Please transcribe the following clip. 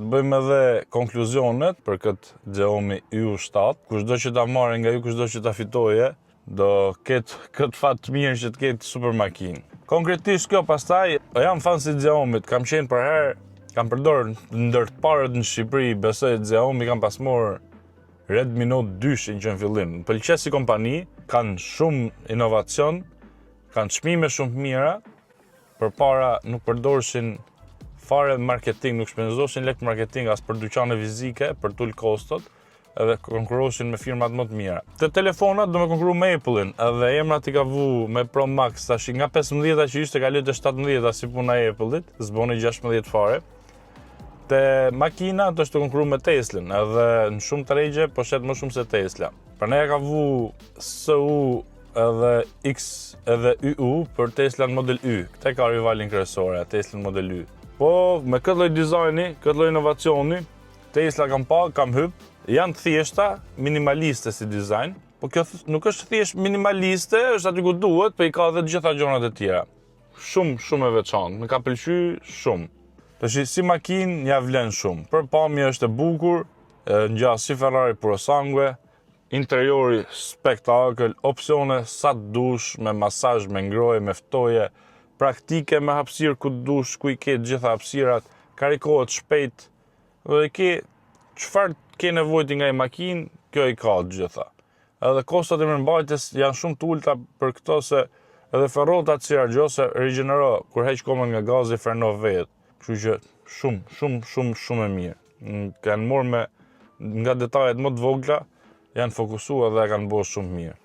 bëjmë edhe konkluzionet për këtë Xiaomi U7. Kushdo që ta marrë nga ju, kushdo që ta fitoje, do ketë këtë fat të mirë që të ketë super makinë. Konkretisht kjo pastaj, jam fan si Xiaomi, kam qenë për herë, kam përdorur ndër të parët në Shqipëri, besoj Xiaomi kam pas marrë Redmi Note 2 që në fillim. Më pëlqej si kompani, kanë shumë inovacion, kanë çmime shumë të mira, përpara nuk përdorshin fare marketing, nuk shpenzoshin lek marketing as për dyqane fizike, për tul kostot, edhe konkurroshin me firmat më të mira. Te telefonat do me konkurru me Apple-in, edhe emrat i ka vu me Pro Max, tash nga 15 që ishte kaloi te 17 si puna e Apple-it, zboni 16 fare. Te makina do të konkurru me Tesla-n, edhe në shumë tregje po shet më shumë se Tesla. Prandaj ka vu SU edhe X edhe YU për Tesla-n model Y. Këtë ka rivalin kryesore, Tesla-n model Y. Po me këtë lloj dizajni, këtë lloj inovacioni, Tesla kam hyp, janë të thjeshta, minimaliste si dizajn, po kjo nuk është thjesht minimaliste, është aty ku duhet, po i ka edhe të gjitha gjonat e tjera. Shumë e veçantë, më ka pëlqyer shumë. Tash si makinë ja vlen shumë. Për pamje është e bukur, ngjas si Ferrari Pro Sangue, interiori spektakël, opsione sa të dush, me masazh, me ngroje, me ftoje, praktike me hapësirë ku dush, ku i ke të gjitha hapësirat, karikohet shpejt, dhe ke çfarë ke nevojë nga një makinë, kjo i ka të gjitha. Edhe kostot e mirëmbajtjes janë shumë të ulta për këto se edhe ferrotat si argjose rigjenero, kur heq komën nga gazi freno vetë. Kështu që shumë e mirë. Kanë marrë nga detajet më të vogla, janë fokusuar dhe kanë bërë shumë mirë.